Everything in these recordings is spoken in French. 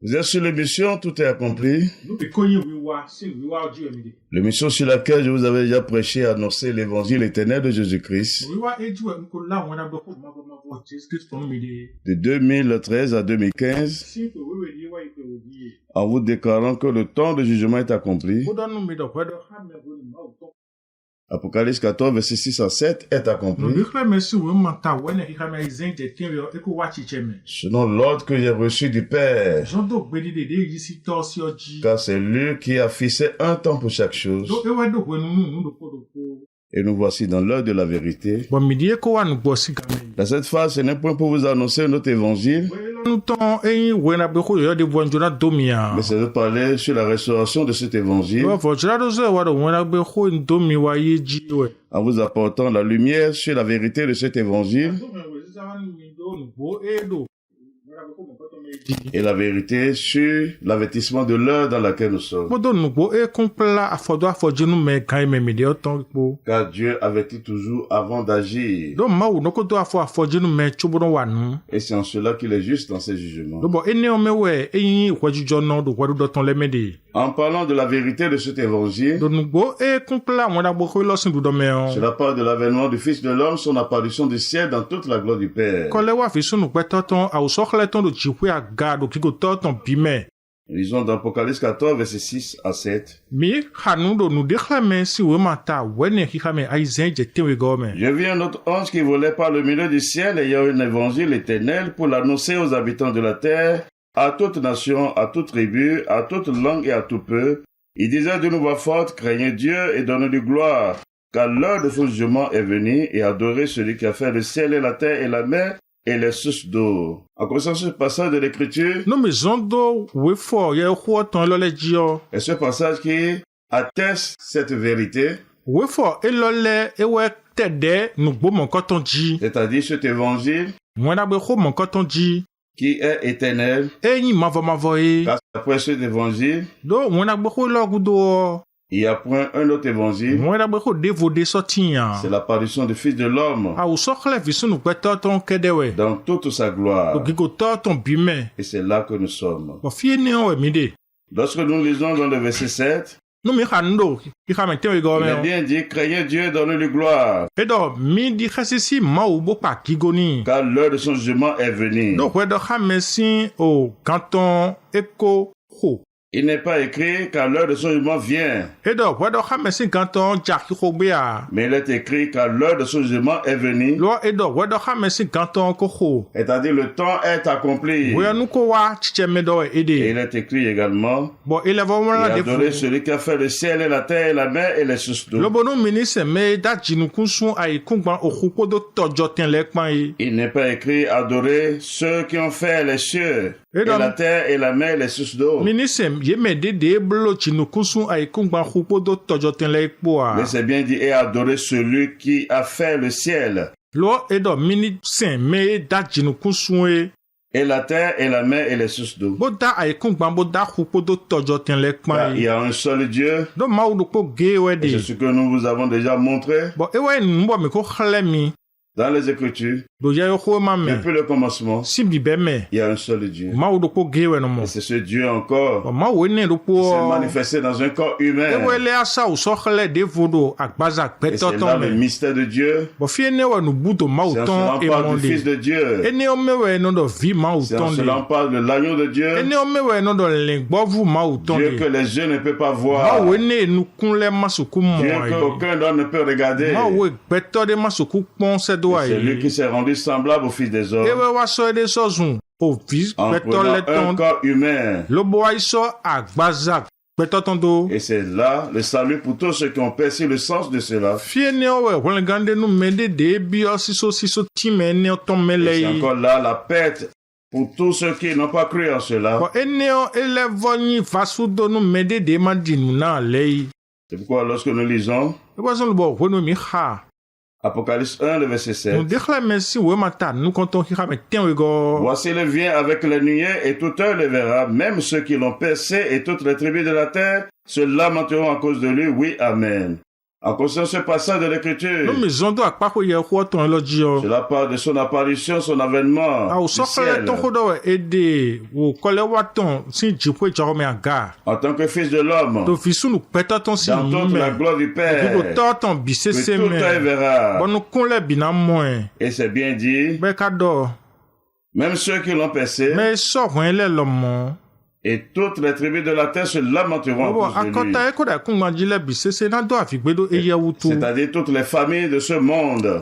Vous êtes sur l'émission, tout est accompli. L'émission sur laquelle je vous avais déjà prêché et annoncé l'évangile éternel de Jésus-Christ. De 2013 à 2015. En vous déclarant que le temps de jugement est accompli. Apocalypse 14, verset 6 à 7 est accompli. Selon l'ordre que j'ai reçu du Père. Car c'est lui qui a fixé un temps pour chaque chose. Et nous voici dans l'heure de la vérité. Dans cette phase, ce n'est point pour vous annoncer notre évangile. Mais c'est de parler sur la restauration de cet évangile. En vous apportant la lumière sur la vérité de cet évangile. Et la vérité sur l'avertissement de l'heure dans laquelle nous sommes. Car Dieu avertit toujours avant d'agir. Et c'est en cela qu'il est juste dans ses jugements. En parlant de la vérité de cet évangile, cela parle de l'avènement du Fils de l'homme, son apparition du ciel dans toute la gloire du Père. Lisons dans Apocalypse 14, verset 6 à 7. Je vis un autre ange qui volait par le milieu du ciel, ayant un évangile éternel pour l'annoncer aux habitants de la terre, à toute nation, à toute tribu, à toute langue et à tout peuple. Il disait d'une voix forte, craignez Dieu et donnez-lui gloire, car l'heure de son jugement est venue, et adorez celui qui a fait le ciel et la terre et la mer, et les sources d'eau. En connaissant ce passage de l'Écriture, et ce passage qui atteste cette vérité, c'est-à-dire cet évangile qui est éternel, car après cet évangile, il n'y a point un autre évangile. C'est l'apparition du Fils de l'homme dans toute sa gloire. Et c'est là que nous sommes. Lorsque nous lisons dans le verset 7, il est bien dit, craignez Dieu et donnez-lui gloire. Car l'heure de son jugement est venue. Il n'est pas écrit car l'heure de son jugement vient. Mais il est écrit car l'heure de son jugement est venue. C'est-à-dire le temps est accompli. Et il est écrit également. Et adorez celui qui a fait le ciel et la terre et la mer et les sources d'eau. Il n'est pas écrit adorer ceux qui ont fait les cieux et la terre et la mer et les sources d'eau. Mais c'est bien dit et adorer celui qui a fait le ciel et la terre et la mer et les sources d'eau. Car il y a un seul Dieu. Et c'est ce que nous vous avons déjà montré dans les Écritures. Depuis le commencement, il y a un seul Dieu. Et c'est ce Dieu encore qui s'est manifesté dans un corps humain. Et c'est là le mystère de Dieu. C'est en cela on parle du Fils de Dieu. C'est en cela on parle de l'agneau de Dieu. Dieu que les yeux ne peuvent pas voir. Dieu qu'aucun d'eux ne peut regarder. C'est lui qui s'est rendu semblable au Fils des hommes. En prenant un corps humain. Et c'est là le salut pour tous ceux qui ont perçu le sens de cela. Et c'est encore là la perte pour tous ceux qui n'ont pas cru en cela. C'est pourquoi lorsque nous lisons Apocalypse 1, le verset 7. Voici le vient avec les nuées et tout œil le verra, même ceux qui l'ont percé et toutes les tribus de la terre se lamenteront à cause de lui. Oui, Amen. En conscience ce passage de l'Écriture, cela parle de son apparition, son avènement du ciel. En tant que fils de l'homme, dans toute la gloire du Père, que tout œil verra. Et c'est bien dit, même ceux qui l'ont percé, et toutes les tribus de la terre se lamenteront à cause de lui. C'est-à-dire toutes les familles de ce monde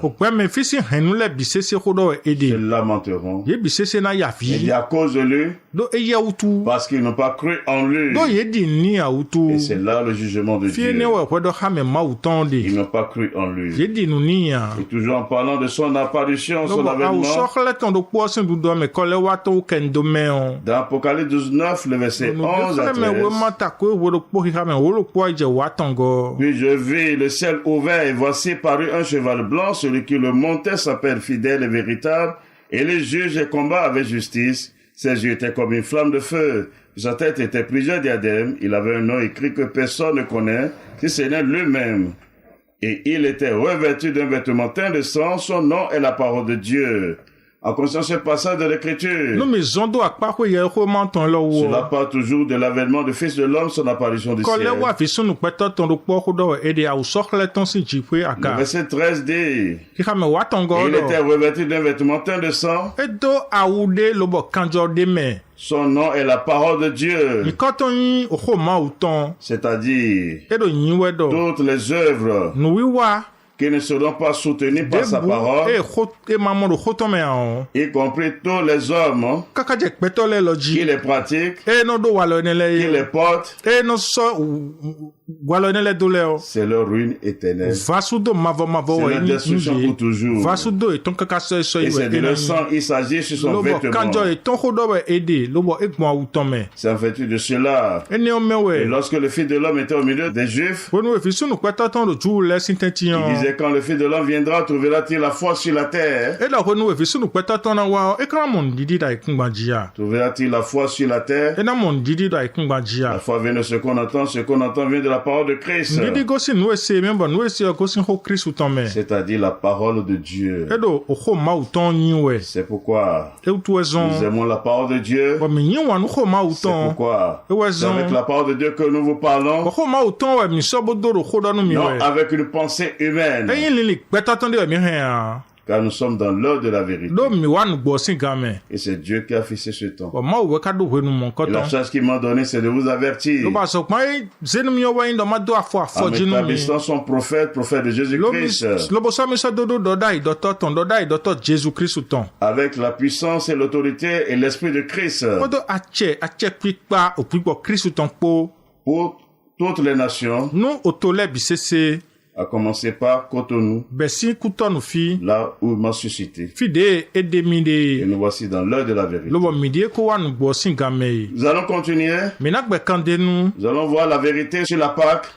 se lamenteront. Et à cause de lui, parce qu'ils n'ont pas cru en lui. Et c'est là le jugement de Dieu. Ils n'ont pas cru en lui. Et toujours en parlant de son apparition, son avènement, dans Apocalypse 19, le verset 11 à 13. Puis je vis le ciel ouvert et voici parut un cheval blanc, celui qui le montait s'appelle fidèle et véritable, et les juges et combat avec justice. Ses yeux étaient comme une flamme de feu, sa tête était plusieurs diadèmes, il avait un nom écrit que personne ne connaît, si ce n'est lui-même. Et il était revêtu d'un vêtement teint de sang, son nom est la parole de Dieu. En conscience ce passage de l'Écriture, cela parle toujours de l'avènement du Fils de l'homme, son apparition du ciel. Le verset 13 dit, et il était revêtu d'un vêtement teint de sang, son nom est la parole de Dieu, c'est-à-dire toutes les œuvres qui ne seront pas soutenus par sa parole, y compris tous les hommes qui les pratiquent, qui les portent, c'est leur ruine éternelle. C'est leur destruction pour toujours. Et c'est de leur sang, il s'agit sur son vêtement. C'est en vertu de cela. Et lorsque le Fils de l'homme était au milieu des Juifs, il disait, quand le Fils de l'homme viendra, trouvera-t-il la foi sur la terre? Trouvera-t-il la foi sur la terre? La foi vient de ce qu'on entend vient de la parole de Christ. C'est-à-dire la parole de Dieu. C'est pourquoi nous aimons la parole de Dieu. C'est pourquoi c'est avec la parole de Dieu que nous vous parlons, non avec une pensée humaine. Car nous sommes dans l'heure de la vérité. Et c'est Dieu qui a fixé ce temps. Et la chose qu'il m'a donnée, c'est de vous avertir. En établissant son prophète de Jésus-Christ. Avec la puissance et l'autorité et l'esprit de Christ. Pour toutes les nations. À commencer par Cotonou, là où il m'a suscité. Et nous voici dans l'heure de la vérité. Nous allons continuer. Nous allons voir la vérité sur la Pâque.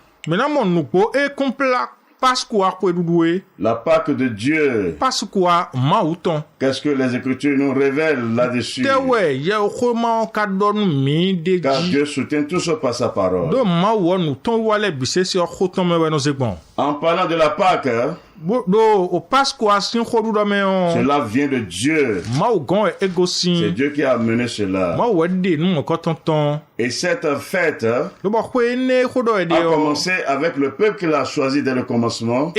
La Pâque de Dieu. Qu'est-ce que les Écritures nous révèlent là-dessus? Car Dieu soutient tout ça par sa parole. En parlant de la Pâque, cela vient de Dieu. C'est Dieu qui a amené cela. Et cette fête a commencé avec le peuple qu'il a choisi dès le commencement.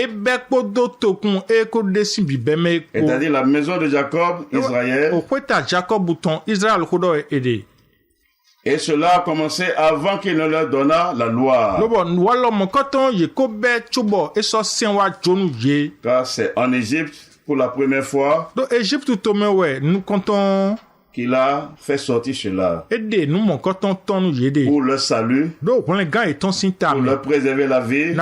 C'est-à-dire la maison de Jacob, Israël. Et cela a commencé avant qu'il ne leur donnât la loi. Car c'est en Égypte, pour la première fois, qu'il a fait sortir cela. Pour le salut, pour leur préserver la vie,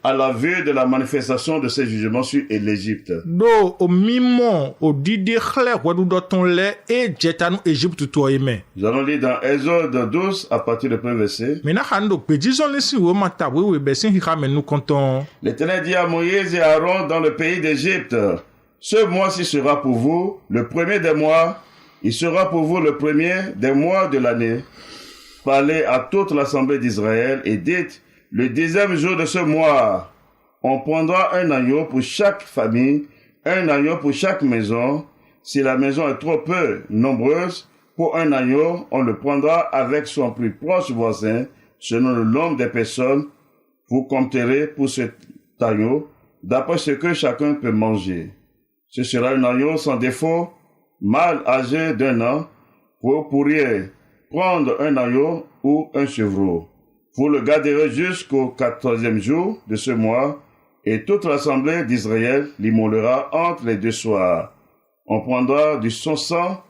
à la vue de la manifestation de ces jugements sur l'Égypte. Nous allons lire dans Exode 12 à partir du premier verset. L'Éternel dit à Moïse et à Aaron dans le pays d'Égypte, ce mois-ci sera pour vous le premier des mois, il sera pour vous le premier des mois de l'année. Parlez à toute l'assemblée d'Israël et dites, le 10e jour de ce mois, on prendra un agneau pour chaque famille, un agneau pour chaque maison. Si la maison est trop peu nombreuse, pour un agneau, on le prendra avec son plus proche voisin, selon le nombre des personnes. Vous compterez pour cet agneau, d'après ce que chacun peut manger. Ce sera un agneau sans défaut, mâle âgé d'1 an. Vous pourriez prendre un agneau ou un chevreau. Vous le garderez jusqu'au 14e jour de ce mois, et toute l'assemblée d'Israël l'immolera entre les 2 soirs. On prendra du son sang,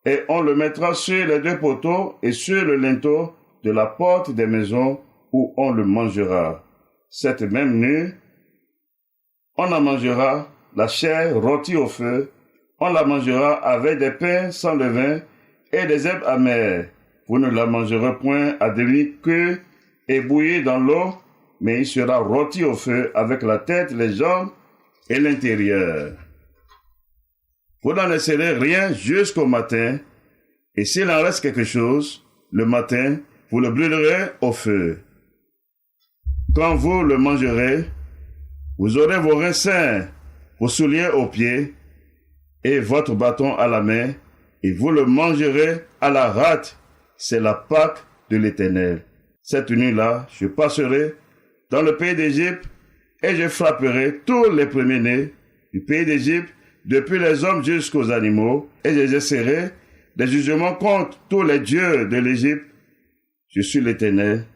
et on le mettra sur les 2 poteaux et sur le linteau de la porte des maisons où on le mangera. Cette même nuit, on en mangera la chair rôtie au feu, on la mangera avec des pains sans levain et des herbes amères. Vous ne la mangerez point à demi-cuit et bouillie dans l'eau, mais il sera rôti au feu avec la tête, les jambes et l'intérieur. Vous n'en laisserez rien jusqu'au matin, et s'il en reste quelque chose, le matin, vous le brûlerez au feu. Quand vous le mangerez, vous aurez vos reins sains, vos souliers aux pieds, et votre bâton à la main, et vous le mangerez à la rate. C'est la Pâque de l'Éternel. Cette nuit-là, je passerai dans le pays d'Égypte, et je frapperai tous les premiers-nés du pays d'Égypte, depuis les hommes jusqu'aux animaux, et j'exercerai des jugements contre tous les dieux de l'Égypte. Je suis l'Éternel.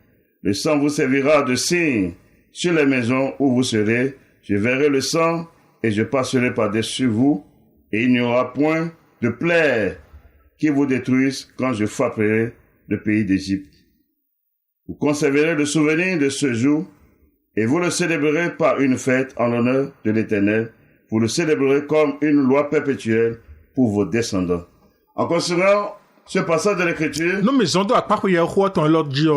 Le sang vous servira de signe sur les maisons où vous serez. Je verrai le sang, et je passerai par-dessus vous, et il n'y aura point de plaie qui vous détruise quand je frapperai le pays d'Égypte. Vous conserverez le souvenir de ce jour, et vous le célébrerez par une fête en l'honneur de l'Éternel. Vous le célébrerez comme une loi perpétuelle pour vos descendants. En considérant ce passage de l'Écriture,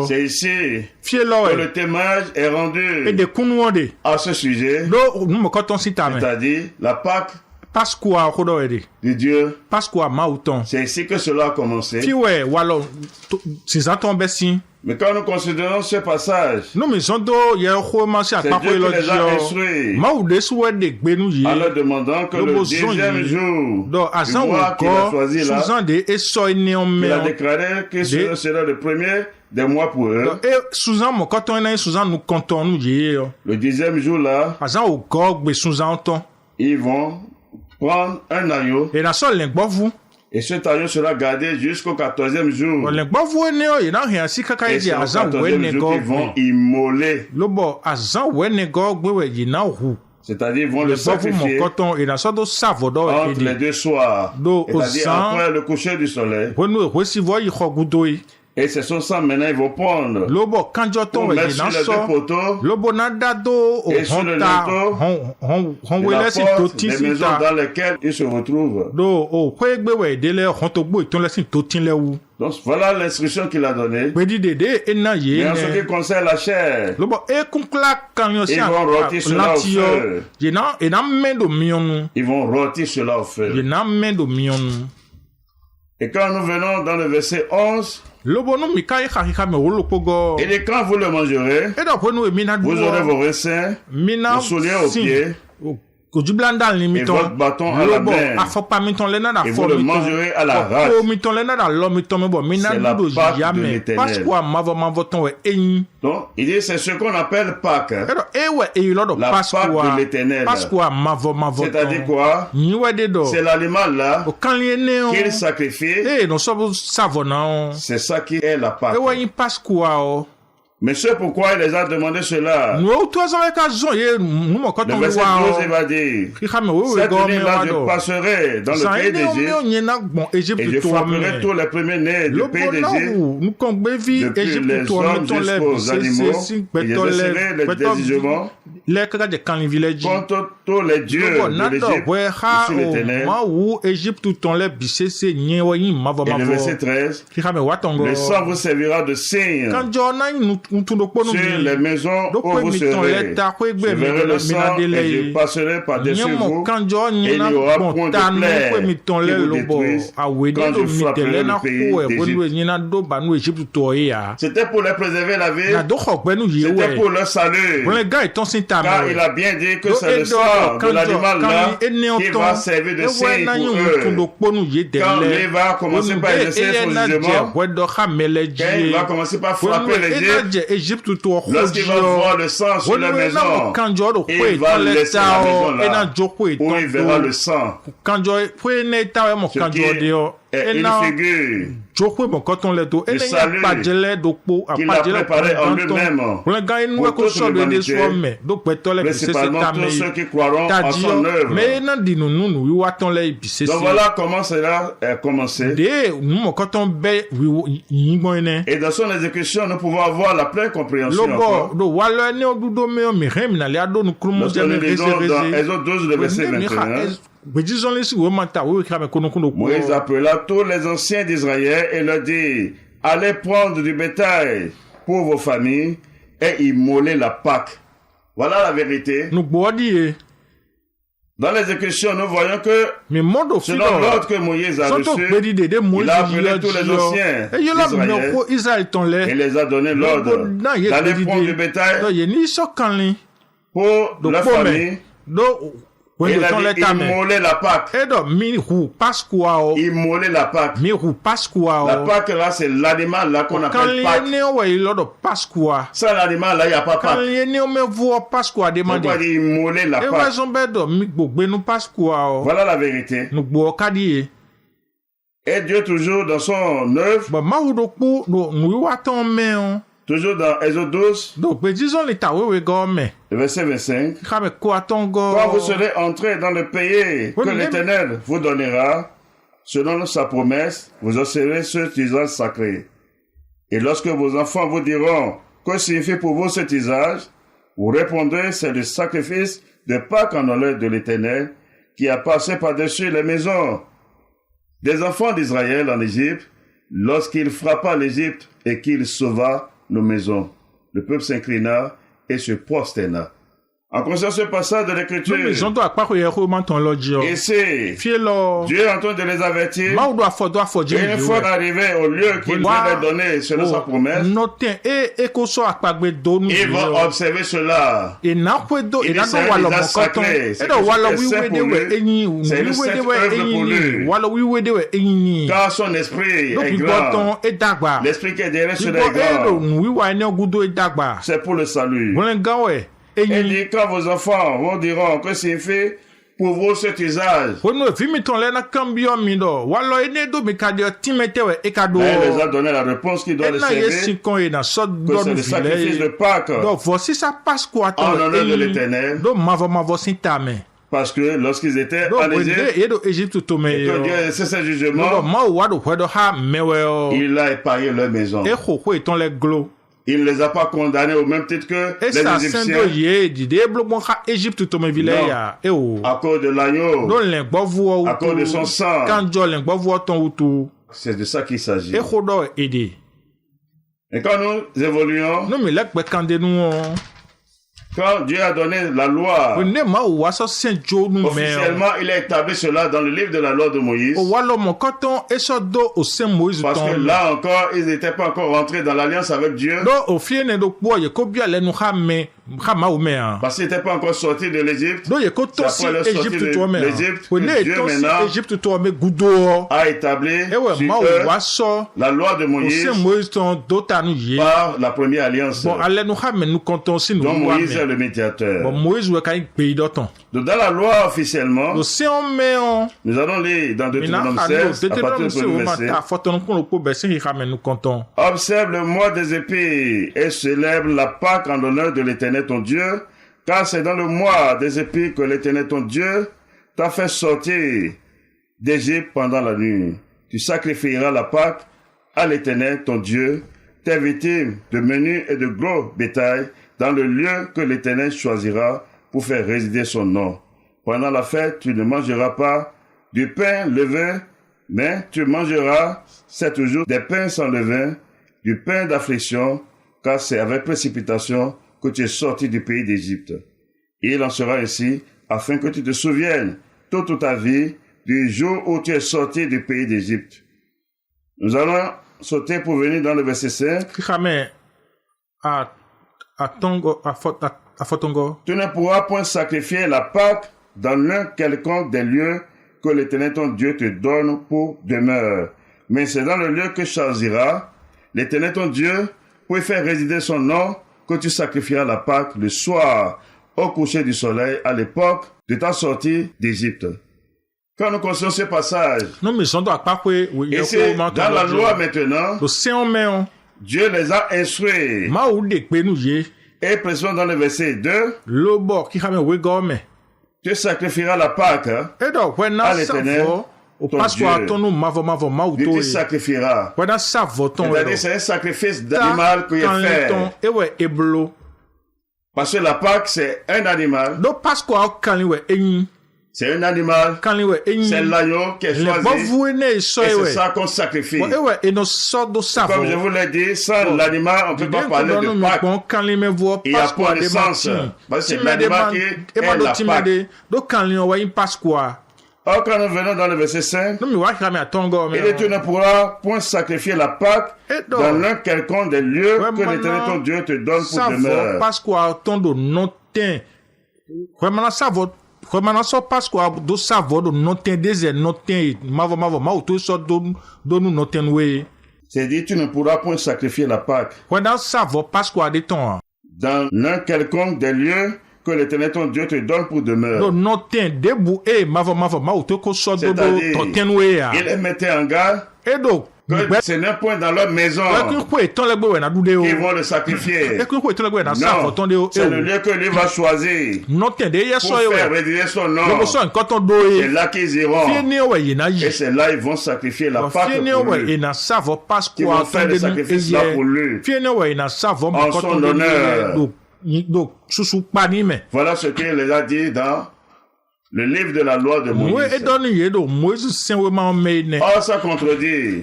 c'est ici que le témoignage est rendu à ce sujet, c'est-à-dire la Pâque du Dieu. C'est ici que cela a commencé. Mais quand nous considérons ce passage, c'est Dieu qui les a instruits en leur demandant que le 10e jour du mois qu'il a choisi là, il a déclaré que ce sera le premier des mois pour eux. Le 10e jour là, ils vont prendre un agneau. Et cet agneau sera gardé jusqu'au 14e jour. Et c'est au 14e jour qu'ils vont immoler. C'est-à-dire ils vont le sacrifier entre les 2 soirs. C'est-à-dire après le coucher du soleil. Et c'est son sang maintenant ils vont prendre pour mettre sur les 2 poteaux et sur le linteau de la porte des maisons dans lesquelles ils se retrouvent. Donc voilà l'instruction qu'il a donnée. Mais en ce qui concerne la chair, ils vont rôtir cela au feu. Ils vont rôtir cela au feu. Et quand nous venons dans le verset 11, et quand vous le mangerez, vous aurez vos reins sains, vos souliers aux pieds, et votre bâton à la main, et vous le mangerez à la rate. C'est la Pâque de l'Éternel. Donc, il dit c'est ce qu'on appelle Pâque. La Pâque de l'Éternel. C'est-à-dire quoi? C'est l'animal là qu'il sacrifie. C'est ça qui est la Pâque. Mais c'est pourquoi il les a demandé cela. Le verset 12, il va dire, cette nuit-là, je passerai dans le pays d'Égypte et je frapperai tous les premiers-nés du pays d'Égypte, depuis les hommes jusqu'aux animaux, et je laisserai les jugements contre tous les dieux de l'Égypte, je suis l'Éternel. Et le verset 13, le sang vous servira de signe sur les maisons où vous serez. Je verrai le sang et je passerai par-dessus vous, et il n'y aura point de plaie qui vous détruise quand je frapperai le pays d'Égypte. C'était pour leur préserver la vie, c'était pour leur salut. Car il a bien dit que c'est le sang de l'animal là qui va servir de signe pour eux. Quand il va commencer par exercer son jugement, quand il va commencer par frapper l'Égypte, lorsqu'il va voir le sang sur la maison, il va laisser la maison là où il verra le sang. Ce qui est une figure du salut qu'il a préparé en lui-même pour toute l'humanité, principalement tous ceux qui croiront en son œuvre. Donc voilà comment cela a commencé. Et dans son exécution, nous pouvons avoir la pleine compréhension encore. Lorsque nous lisons dans Exode 12, le verset 21, Moïse appela tous les anciens d'Israël et leur dit: allez prendre du bétail pour vos familles et immoler la Pâque. Voilà la vérité. Dans l'exécution, nous voyons que selon l'ordre que Moïse a reçu, il a appelé tous les anciens d'Israël et les a donné l'ordre d'aller prendre du bétail pour leur famille. Et il a dit immoler la Pâque. Immoler la Pâque. La Pâque là, c'est l'animal là qu'on appelle Pâque. Sans l'animal là, il n'y a pas Pâque. Pourquoi dire immoler la Pâque? Voilà la vérité. Et Dieu toujours dans son œuvre, toujours dans Exode 12, le verset 25, quand vous serez entrés dans le pays que l'Éternel vous donnera, selon sa promesse, vous observerez cet usage sacré. Et lorsque vos enfants vous diront, que signifie pour vous cet usage, vous répondrez, c'est le sacrifice de Pâques en honneur de l'Éternel, qui a passé par-dessus les maisons des enfants d'Israël en Égypte, lorsqu'il frappa l'Égypte et qu'il sauva nos maisons. Le peuple s'inclina et se prosterna. En conscience ce passage de l'Écriture, et c'est Dieu est en train de les avertir. Et une fois arrivé au lieu qu'il va leur donner selon sa promesse, ils vont observer cela. Il dit c'est un visage sacré. C'est une sainte œuvre pour lui. Car son esprit est grand. L'esprit qui est derrière cela est grand. C'est pour le salut. Et dit, quand vos enfants vous diront que signifie pour vous cet usage, il les a donné la réponse qui doit le servir, que c'est le sacrifice de Pâques en honneur de l'Éternel. Parce que lorsqu'ils étaient en Égypte, et que Dieu a laissé ses jugements, il a épargné leur maison. Il ne les a pas condamnés au même titre que les Égyptiens. Non. À cause de l'agneau, à cause de son sang. C'est de ça qu'il s'agit. Et quand nous évoluons, quand Dieu a donné la loi, officiellement, il a établi cela dans le livre de la loi de Moïse. Parce que là encore, ils n'étaient pas encore rentrés dans l'alliance avec Dieu. Parce qu'ils n'étaient pas encore sortis de l'Égypte. C'est après leur sortie de l'Égypte que Dieu maintenant a établi sur eux la loi de Moïse par la première alliance. Donc Moïse est le médiateur. Donc dans la loi officiellement, nous allons lire dans Deutéronome 16 à partir du premier verset. Observe le mois des épis et célèbre la Pâque en l'honneur de l'Éternel ton Dieu, car c'est dans le mois des épis que l'Éternel ton Dieu t'a fait sortir d'Égypte pendant la nuit. Tu sacrifieras la Pâque à l'Éternel ton Dieu, tes victimes de menu et de gros bétail, dans le lieu que l'Éternel choisira pour faire résider son nom. Pendant la fête, tu ne mangeras pas du pain levain, mais tu mangeras 7 jours des pains sans levain, du pain d'affliction, car c'est avec précipitation que tu es sorti du pays d'Égypte. Et il en sera ainsi, afin que tu te souviennes toute ta vie du jour où tu es sorti du pays d'Égypte. Nous allons sauter pour venir dans le verset 5. Tu ne pourras point sacrifier la Pâque dans l'un quelconque des lieux que l'Éternel ton Dieu te donne pour demeure. Mais c'est dans le lieu que choisira l'Éternel ton Dieu pour y faire résider son nom que tu sacrifieras la Pâque le soir au coucher du soleil à l'époque de ta sortie d'Égypte. Quand nous considérons ce passage, et c'est dans la loi maintenant, Dieu les a instruits. Et précisément dans le verset 2, tu sacrifieras la Pâque à l'Éternel, ton Dieu. Dieu te sacrifiera. C'est-à-dire c'est un sacrifice d'animal qu'il a fait. Parce que la Pâque, c'est un animal. C'est un animal. C'est l'agneau qui est choisi. Et c'est ça qu'on sacrifie. Comme je vous l'ai dit, sans l'animal, on ne peut pas parler de Pâque. Il n'y a pas de sens. Parce que c'est l'animal qui est la Pâque. Or, quand nous venons dans le verset 5, il dit, tu ne pourras point sacrifier la Pâque dans l'un quelconque des lieux que l'Éternel ton Dieu te donne pour demeure. C'est dit, tu ne pourras point sacrifier la Pâque dans l'un quelconque des lieux que l'Éternel ton Dieu te donne pour demeure. C'est-à-dire, il les mettait en garde que ce n'est point dans leur maison qu'ils vont le sacrifier. Non, c'est le lieu que lui va choisir pour faire rédiger son nom. C'est là qu'ils iront. Et c'est là qu'ils vont sacrifier la Pâque pour lui. Ils vont faire le sacrifice là pour lui. En son honneur. Voilà ce qu'il les a dit dans le livre de la loi de Moïse. Or, ça contredit.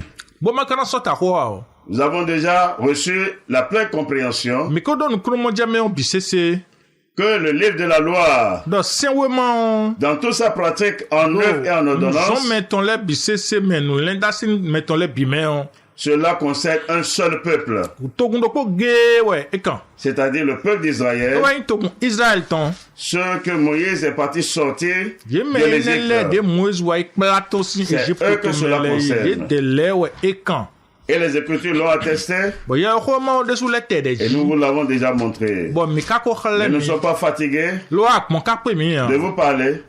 Nous avons déjà reçu la pleine compréhension que le livre de la loi, dans toute sa pratique en œuvre et en ordonnance, cela concerne un seul peuple, c'est-à-dire le peuple d'Israël, ceux que Moïse est parti sortir de l'Égypte. C'est eux que cela concerne. Et les Écritures l'ont attesté. Et nous vous l'avons déjà montré. Mais nous ne sommes pas fatigués de vous parler.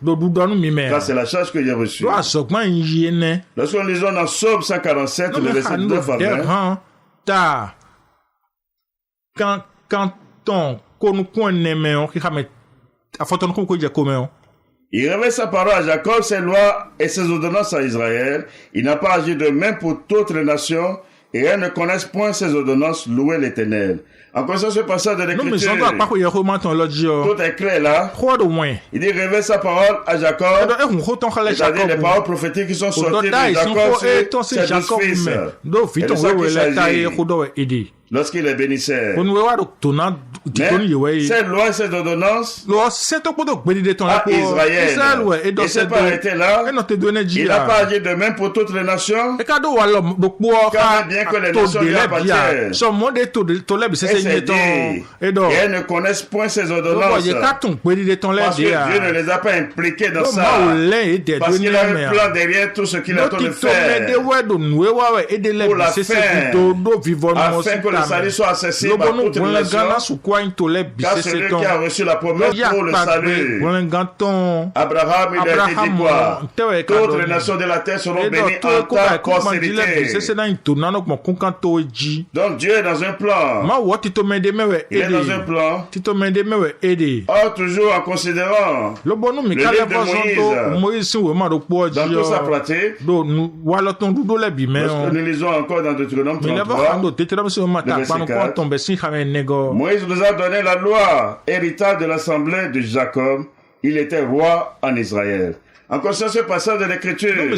Car c'est la charge que j'ai reçue. Lorsque nous lisons dans Psaume 147, le verset 9 à 20. Il révèle sa parole à Jacob, ses lois et ses ordonnances à Israël. Il n'a pas agi de même pour toutes les nations, et elles ne connaissent point ses ordonnances. Louez l'Éternel. En connaissant ce passage de l'Écriture, tout est clair là. Il dit révèle sa parole à Jacob, c'est-à-dire les paroles prophétiques qui sont sorties de Jacob sur ses 12 fils. Et de ça qu'il s'agit. Lorsqu'il les bénissait. Mais ces lois et ces ordonnances à Israël. Et c'est pas arrêté là. Il n'a pas agi de même pour toutes les nations. Car bien que les nations lui appartiennent. Et c'est dit. Et elles ne connaissent point ces ordonnances. Parce que Dieu ne les a pas impliqués dans ça. Parce qu'il a un plan derrière tout ce qu'il est en train de faire. Pour la fin. Afin que le salut soit accessible à toutes les nations. Car celui qui a reçu la promesse pour le salut. Abraham, il a été dit quoi? Toutes les nations de la terre seront bénies en ta postérité. Donc Dieu est dans un plan. Il est dans un plan. Or, toujours en considérant le livre de Moïse dans toute sa pratique. Lorsque nous lisons encore dans Deutéronome 33, le verset 4. Moïse nous a donné la loi, héritage de l'assemblée de Jacob. Il était roi en Israël. En conscience ce passage de l'écriture, il est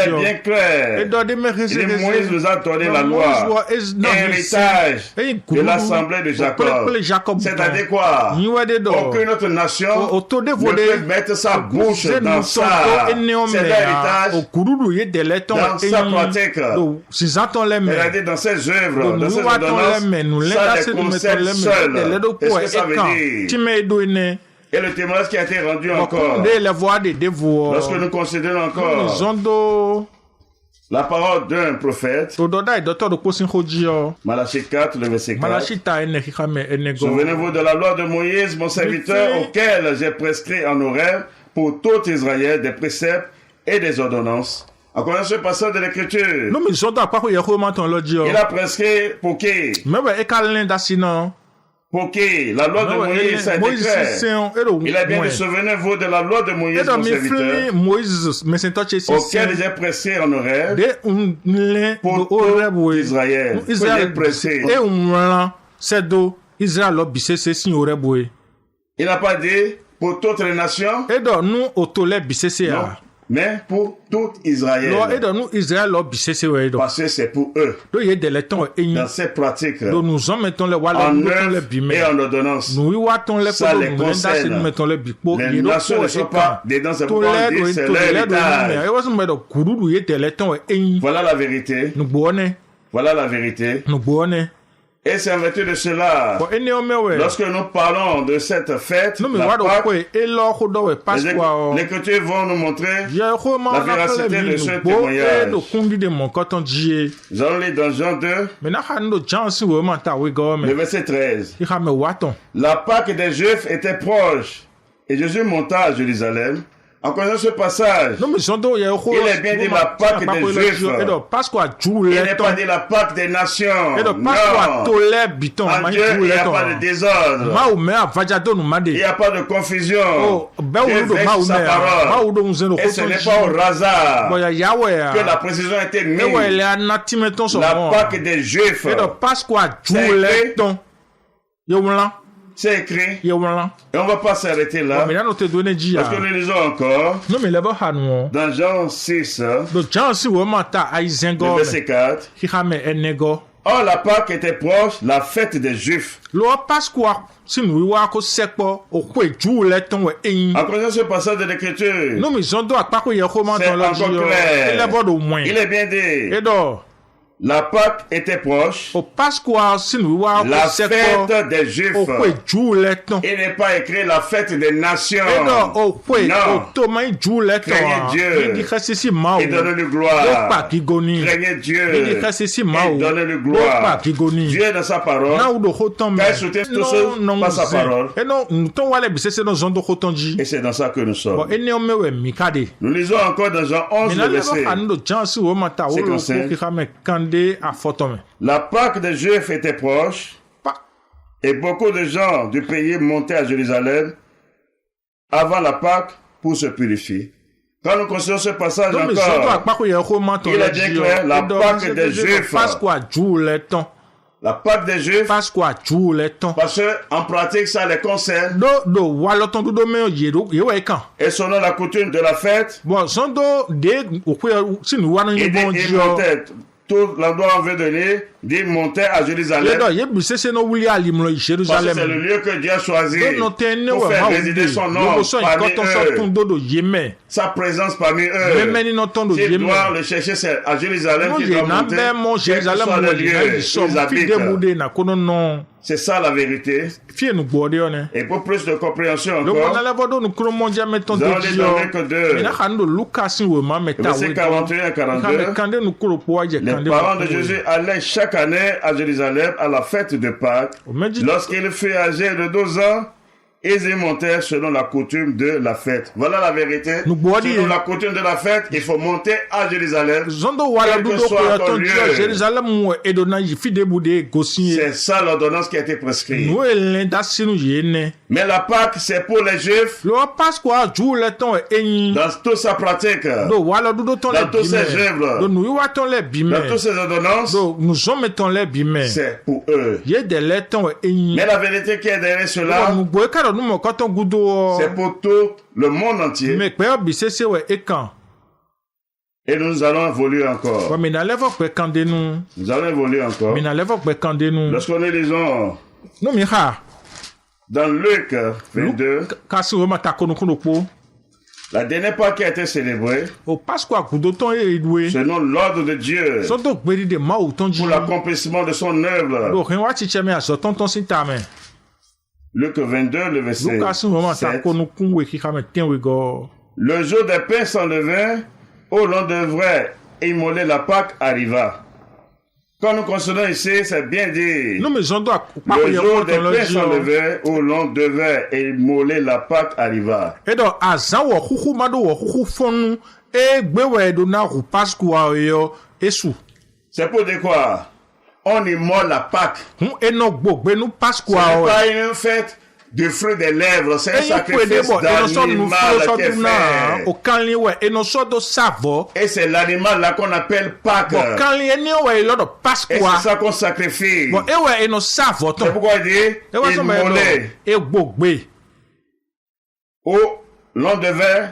bien clair. Moïse nous a donné la loi, héritage de l'assemblée de Jacob. C'est-à-dire quoi? Aucune autre nation ne peut mettre sa bouche dans ça. C'est l'héritage dans sa pratique. C'est-à-dire dans ses œuvres, dans ses ordonnances, ça les concerne seuls. Est-ce que ça veut dire? Et le témoignage qui a été rendu encore, lorsque nous considérons encore la parole d'un prophète, Malachie 4, le verset 4, souvenez-vous de la loi de Moïse, mon serviteur, auquel j'ai prescrit en Horeb pour tout Israël des préceptes et des ordonnances. En connaissant ce passage de l'écriture, il a prescrit pour qui? Pour qui? La loi de Moïse, ça a été clair. Il a bien dit, souvenez-vous de la loi de Moïse, mon serviteur, auquel j'ai prescrit en Horeb pour tout Israël. Il n'a pas dit pour toutes les nations. Non. Mais pour tout Israël. Parce que c'est pour eux. Dans ces pratiques, en œuvre et en ordonnance, ça les concerne. Les nations ne sont pas dedans, c'est pourquoi on dit c'est l'héritage. Voilà la vérité. Voilà la vérité. Et c'est en vertu de cela, lorsque nous parlons de cette fête, la Pâque, l'Écriture vont nous montrer la véracité de ce témoignage. Nous allons lire dans Jean 2, le verset 13. La Pâque des Juifs était proche, et Jésus monta à Jérusalem. En connaissant ce passage, il est bien dit la Pâque des Juifs. Il n'est pas dit la Pâque des nations. Non. En Dieu, il n'y a pas de désordre. Il n'y a pas de confusion. Dieu veille sur sa parole. Et ce n'est pas au hasard que la précision a été mise. La Pâque des Juifs. C'est écrit. Et on ne va pas s'arrêter là. Parce que nous lisons encore dans Jean 6, le verset 4. Or la Pâque était proche, la fête des Juifs. En connaissant ce passage de l'écriture, c'est encore clair. Il est bien dit. La Pâque était proche, la fête des Juifs. Il n'est pas écrit la fête des nations. Non. Craignez Dieu et donnez-lui gloire. Craignez Dieu et donnez-lui gloire. Dieu est dans sa parole. Quand il soutient tout seul par sa parole. Et c'est dans ça que nous sommes. Nous lisons encore dans Jean 11, le verset 55. La Pâque des Juifs était proche et beaucoup de gens du pays montaient à Jérusalem avant la Pâque pour se purifier. Quand nous considérons ce passage encore, il est bien clair, la Pâque des Juifs. La Pâque des Juifs, parce qu'en pratique, ça les concerne. Et selon la coutume de la fête, il montait. Tout l'endroit où on veut donner, dit monter à Jérusalem. Parce que c'est le lieu que Dieu a choisi pour faire résider son nom parmi eux. Sa présence parmi eux. S'il doit le chercher, c'est à Jérusalem qu'il doit monter. Quel que soit le lieu où ils habitent. C'est ça la vérité. Et pour plus de compréhension encore, nous allons les donner que deux. Verset 41 et 42. Les parents de Jésus allaient chaque année à Jérusalem à la fête de Pâques. Lorsqu'il fut âgé de 12 ans, ils y montèrent selon la coutume de la fête. Voilà la vérité. Selon la coutume de la fête, il faut monter à Jérusalem. Quel que soit ton lieu. C'est ça l'ordonnance qui a été prescrite. Mais la Pâque, c'est pour les Juifs Le Pasqua joue le temps et dans toute sa pratique, do wala do ton dans le tous ses bimé. œuvres, Do nous wa ton le bimé. dans toutes ses ordonnances. Do nous sommes ton le bimé. C'est pour eux. Yé de le temps et Mais la vérité qui est derrière cela, nous boy ka do nous mo quand on gudo. c'est pour tout le monde entier. Mais pe bisese we e kan. Et nous allons évoluer encore. Wa me na levo pe kan de nous. Nous allons évoluer encore. Me na levo pe kan de nous. Lorsqu'on est lisons No mi ha. dans Luc 22, Kasi we mata kono kono po. la dernière Pâque qui a été célébrée, O Pasqua gudo ton e doué. selon l'ordre de Dieu, So do gberi de ma o ton ji. pour l'accomplissement de son œuvre. Do ren wa ti cheme aso ton ton sin ta me. Luc 22, le verset Lucas we mata 7. kono kun we ki ka me ten we go. Le jour des pains sans levain, où l'on devrait immoler la Pâque, arriva. Quand nous considérons ici, c'est bien dit. No me zondo a pa Le ye jour ko des ton lo pains ji. sans levain, où l'on devait immoler la Pâque, arriva. E do azan wo xuxu ma do wo xuxu fonu e gbe we do na ru Pasqua yo esu. C'est pour dire quoi? On immole la Pâque. E no gbogbe nu Ce Pasqua n'est o. pas une fête de fruits des lèvres, c'est un E yin pwede sacrifice bo e no so nu flo so d'animal qui est du na o fait. kan li we e no so do savo. Et c'est l'animal là qu'on appelle Pâque. Bo kan li e ni we lo do Et Pasqua. c'est ça qu'on sacrifie. Bo e we e no savo C'est ton. pourquoi il dit E wa so me immoler. do e gbogbe. Où l'on devait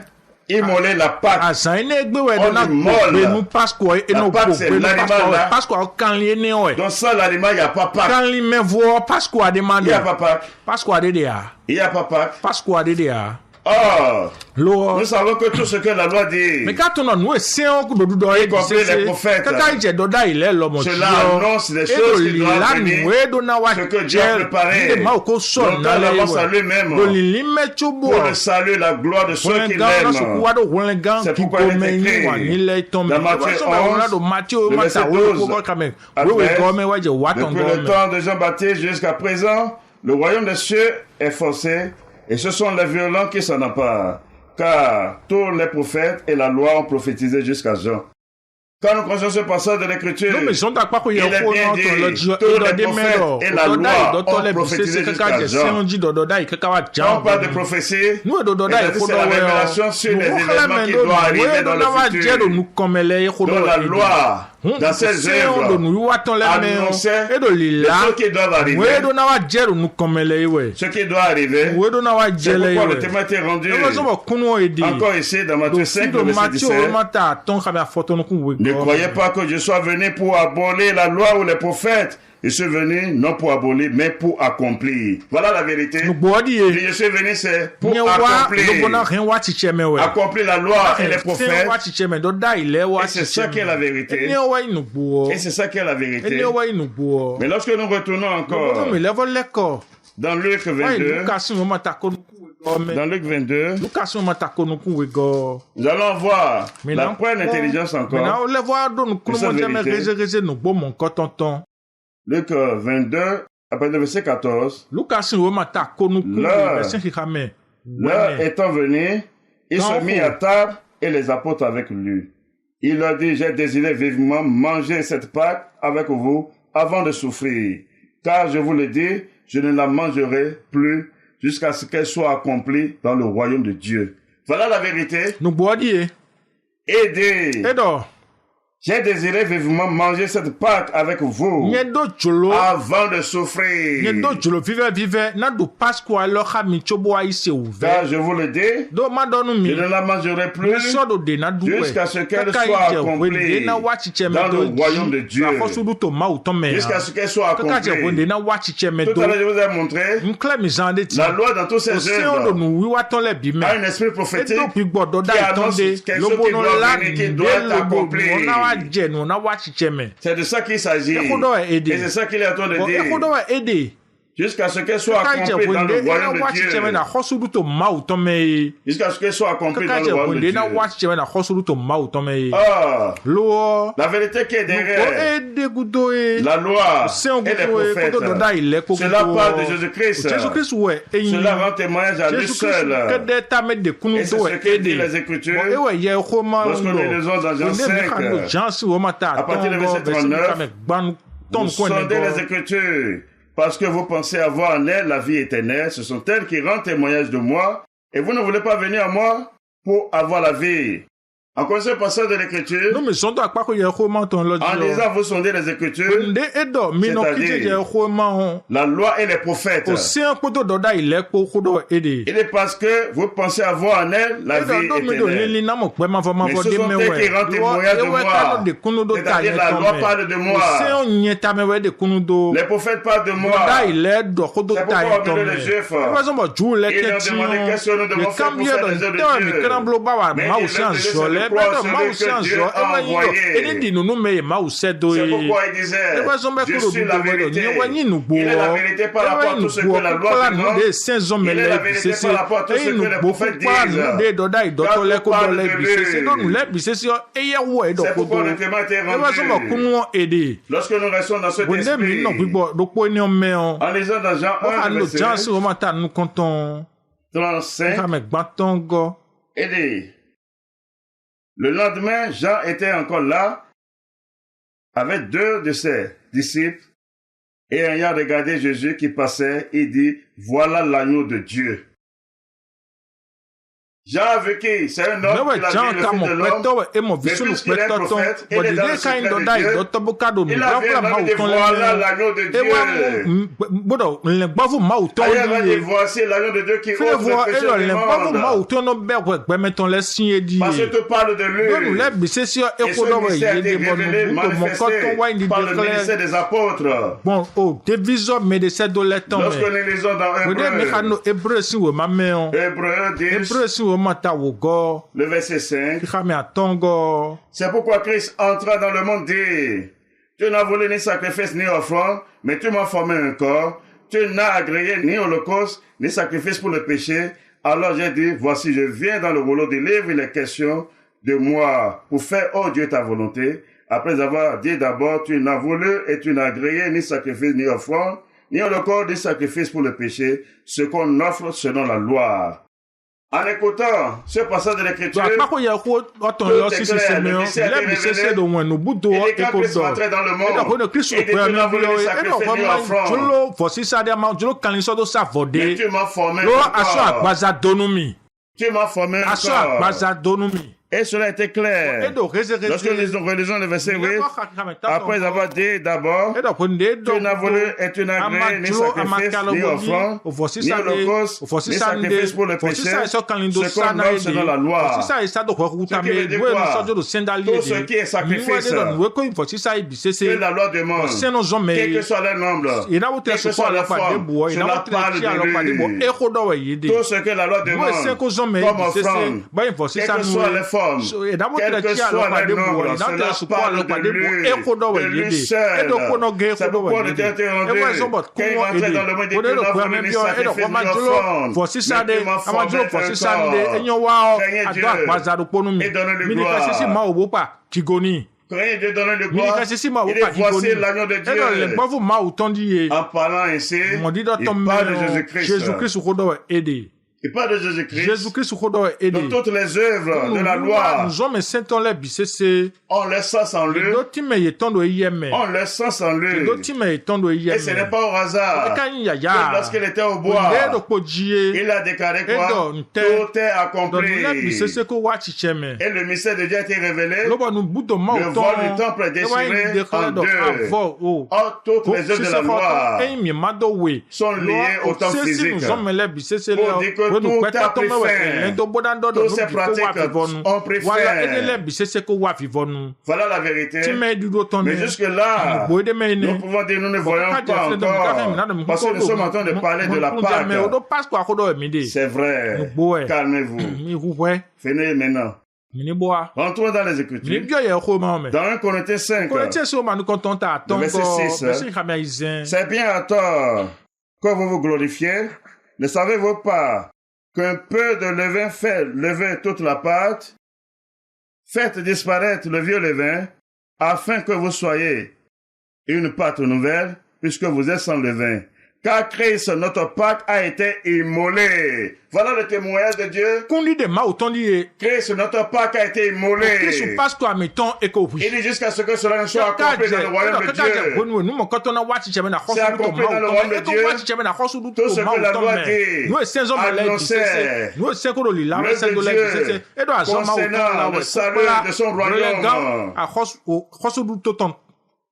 immoler la Pâque. Azan ene gbe we do On na immole. gbogbe nu Pasqua e La no Pâque, c'est gbogbe nu l'animal Pasqua. là. Pasqua o kan li e ni we. Donc sans l'animal, il n'y a pas Pâque. Kan li me vo Pasqua de Il mande. n'y a pas Pâque. Pasqua de dia. Il n'y a pas Pâque. Pasqua de dia. Or, Lo. nous savons que tout ce que la loi dit, Mais quand on a noué c'est un coup de dodo et compris les prophètes. quand il est doda il est l'homme cela annonce des choses qui doivent venir, ce que Dieu a préparé, dont il avance à lui-même, pour le salut, la gloire de ceux qui l'aiment. C'est pourquoi il est écrit dans Matthieu 11, le verset 12, après, depuis le temps de Jean-Baptiste jusqu'à présent, le royaume des cieux est forcé, et ce sont les violents qui s'en emparent, car tous les prophètes et la loi ont prophétisé jusqu'à Jean. Quand nous considérons ce passage de l'Écriture, il est bien dit, tous les prophètes et la loi ont prophétisé jusqu'à Jean. On parle de prophétie, et c'est la révélation sur les événements qui doivent arriver dans le futur. Dans la loi, dans ses œuvres, annonçait les choses qui doivent arriver. Ce qui doit arriver, c'est pourquoi le témoin était rendu encore ici dans Matthieu 5, le verset 17. Ne croyez pas que je sois venu pour abolir la loi ou les prophètes. Je suis venu non pour abolir, mais pour accomplir. Voilà la vérité. Je suis venu, c'est pour accomplir. Accomplir la loi et les prophètes. Et c'est ça qui est la vérité. Et c'est ça qui est la vérité. Mais lorsque nous retournons encore dans Luc 22, dans Luc 22, nous allons voir la pleine intelligence encore. Luc 22, après le verset 14. L'heure étant venue, il se mit à table et les apôtres avec lui. Il leur dit, j'ai désiré vivement manger cette Pâque avec vous avant de souffrir. Car je vous le dis, je ne la mangerai plus jusqu'à ce qu'elle soit accomplie dans le royaume de Dieu. Voilà la vérité. Aidez. J'ai désiré vivement manger cette Pâque avec vous avant de souffrir. Car je vous le dis, je ne la mangerai plus jusqu'à ce qu'elle soit accomplie dans le royaume de Dieu. Jusqu'à ce qu'elle soit accomplie. Tout à l'heure, je vous ai montré la loi dans toutes ses œuvres a un esprit prophétique qui annonce quelque chose qui doit venir, qui doit être accompli. C'est de ça qu'il s'agit. Et c'est ça qu'il est en train de dire. Jusqu'à ce qu'elle soit accomplie dans le royaume de Dieu. Jusqu'à ce qu'elle soit accomplie dans le royaume de Dieu. La vérité qui est derrière la loi et les prophètes, cela parle de Jésus-Christ. Cela rend témoignage à lui seul. Et c'est ce que dit les Écritures. Lorsque nous lisons dans Jean 5, à partir du verset 39, vous sondez les Écritures, parce que vous pensez avoir en elle la vie éternelle. Ce sont elles qui rendent témoignage de moi, et vous ne voulez pas venir à moi pour avoir la vie. En connaissant passage de l'écriture, no mi sɔn to akpa ko yɛ ko ma tɔn lɔ en lisant vous sondez les écritures, nde edɔ mi nɔ kiti yɛ ko ma hɔn la loi et les prophètes. o seɛn kpoto dɔ da ilɛ kpo ko dɔ ede Il est parce que vous pensez avoir en elle la vie edɔ do mi do éternelle. lili namu kpɛ ma fɔ Mais ce de sont mɛ eux qui rendent témoignage de moi. kano de kunu do ta C'est-à-dire yɛ la tɔn loi mɛ parle de o moi. seɛn nyɛ ta mɛ wɛ de kunu do Les prophètes parlent de moi. da ilɛ dɔ ko do C'est ta pourquoi yɛ au tɔn milieu mɛ des Juifs, ewa sɔn bɔ ju lɛ ils ont kɛ demandé qu'est-ce que nous devons faire pour faire les œuvres de tɛwɛ mi Dieu. kana bolo ba wa Mais ma o il seɛn est zɔ lɛ de bɛ croire dɔ ma o celui que seɛn Dieu zɔ a ewa yi dɔ envoyé. eni di nunu mɛ ma o sɛ do C'est ye pourquoi il disait, ewa sɔn bɛ je kuro suis du la do wɛ dɔ vérité. nyɛ wɛ nyi nugbo Il est la vérité par rapport à tout ce que la loi demande. de saint zɔn Il est la mɛlɛ vérité bisese par rapport à tout ce eyi que les nugbo prophètes kukpa disent. nu de dɔ da idɔtɔ lɛ ko dɔ lɛ Quand on bisese parle de dɔnu lui, lɛ bisese eyɛ wɔ c'est edɔ ko pourquoi do le témoin était ewa sɔn bɔ rendu. kunu ede Lorsque nous restons dans cet bonde mi esprit, nɔ gbígbɔ dokpo eni ɔmɛ ɔ en lisant dans Jean wọ́n kà 1, lò verset jánsì wọ́n máa ta nu kọ́ntọ́n 35, ká mẹ́ gbàtọ́ gọ́. il dit, le lendemain, Jean était encore là avec 2 de ses disciples et ayant regardé Jésus qui passait, il dit, voilà l'agneau de Dieu. Jean a vu qui? C'est un homme Newe qui a Jean vu le ka Fils mo de l'homme. pɛtɔ wɛ emo Mais visulu puisqu'il est un pɛtɔ tɔn prophète, il est bɔdede dans le ka secret yin dɔ de da yi Dieu. dɔtɔ bo ka do nu Il a vu gbafura un mawu homme dit, tɔn voilà lɛ l'agneau de Dieu. ewa gbɔdɔ lɛ gbafu mawu tɔn Ailleurs, il dit, li ye voici l'agneau de Dieu qui ôte fɛn le fɔ péché eyɔ du lɛ gbafu mawu monde. tɔn bɛ wɛ gbɛmɛtɔn lɛ si ye di Parce ye que tu parles de dɔnu lui. lɛ bisesi Et eko ce dɔ wɛ mystère a ye été de bɔ révélé, nu buto mɔkɔtɔn wa yi di manifesté par le de ministère klɛ des apôtres. bɔn o devizɔ medesɛ do lɛ tɔn Lorsque mɛ nous lisons dans wòde mi ka Hébreu, no ebre si wò ma mɛ ɔ Hébreu 10, ebre si wò ma ta wò gɔ. le verset 5, Kika mi atongo. c'est pourquoi Christ entra dans le monde dit, tu n'as voulu ni sacrifice ni offrande, mais tu m'as formé un corps. Tu n'as agréé ni holocauste, ni sacrifice pour le péché. Alors j'ai dit, voici, je viens dans le rouleau des livres, il est question de moi pour faire, oh Dieu, ta volonté. Après avoir dit d'abord, tu n'as voulu et tu n'as agréé ni sacrifice ni offrande, ni holocauste, ni sacrifice pour le péché, ce qu'on offre selon la loi. En écoutant ce passage de l'écriture, Akpako yɛ ko ɔtɔn lɔ sisi sɛmɛ ɔ lɛ bi sese do wɔn nu budo il dit quand eko Christ dɔ. rentrait dans le Ɛdɔ ko monde, ne kristu il dit, kura tu mi n'as bi voulu yɔ ni ye ɛdɔ sacrifice ko ni ma offrande, jolo fɔ sisa de ama jolo kalinsɔ do sa vɔ mais de tu m'as formé lo un aso corps. agbaza donu mi Tu m'as formé un aso corps. agbaza donu mi. Et cela était clair. Ɛdɔ reze Lorsque nous relisons le verset 8, après avoir dit d'abord, ɛdɔ ko ne tu n'as voulu et tu n'as agréé ni sacrifice, ni offrande, ni holocauste, ni sacrifice pour le péché, ce qu'on offre selon la loi. Ce qui veut dire quoi? Tout ce qui est sacrifice que la loi demande, quel que soit le nombre, quel que soit la forme, cela parle de lui. Tout ce que la loi demande comme offrande, quel que soit les formes, quel que soit le nombre, cela parle de lui seul. C'est pourquoi on était interrompu. Quand il rentrait dans le monde, il dit, tu n'as voulu ni sacrifice ni offrande, mais tu m'as formé un corps. Craignez Dieu et donnez-lui gloire. Craignez Dieu, donnez-lui gloire. Il dit, voici l'agneau de Dieu. En parlant ainsi, il parle de Jésus-Christ. Il parle de Jésus-Christ. Dans toutes les œuvres de la loi, on le sent sans lui. On le sent sans lui. Et ce n'est pas au hasard que lorsqu'il était au bois, il a déclaré quoi? Tout est accompli. Et le mystère de Dieu a été révélé. Le vol du temple est déchiré en deux. Or, toutes les œuvres de la loi sont liées au temps physique. Pour dire que tout a pris fin. Toutes ces pratiques ont pris fin. Voilà la vérité. Mais jusque-là, nous pouvons dire nous ne voyons pas encore. Parce que nous sommes en train de parler de la Pâque. C'est vrai. Calmez-vous. Venez maintenant. Rentrons dans les Écritures. Dans 1 Corinthiens 5, le verset 6, c'est bien à tort que vous vous glorifiez. Ne savez-vous pas qu'un peu de levain fait lever toute la pâte? Faites disparaître le vieux levain, afin que vous soyez une pâte nouvelle, puisque vous êtes sans levain. car Christ, notre Pâque, a été immolé. Voilà le témoignage de Dieu. Kundi de ma autant dit. Christ, notre Pâque, a été immolé. Christ passe quoi mettons et que oui. Il dit jusqu'à ce que cela ne soit accompli dans le royaume de Dieu. Nous quand on a watch chez na c'est accompli dans le royaume de Dieu. Tout ce que la loi dit, nous c'est hommes annonçait nous c'est ko li la le Dieu et do azoma concernant le salut de son royaume. A khosu du toton.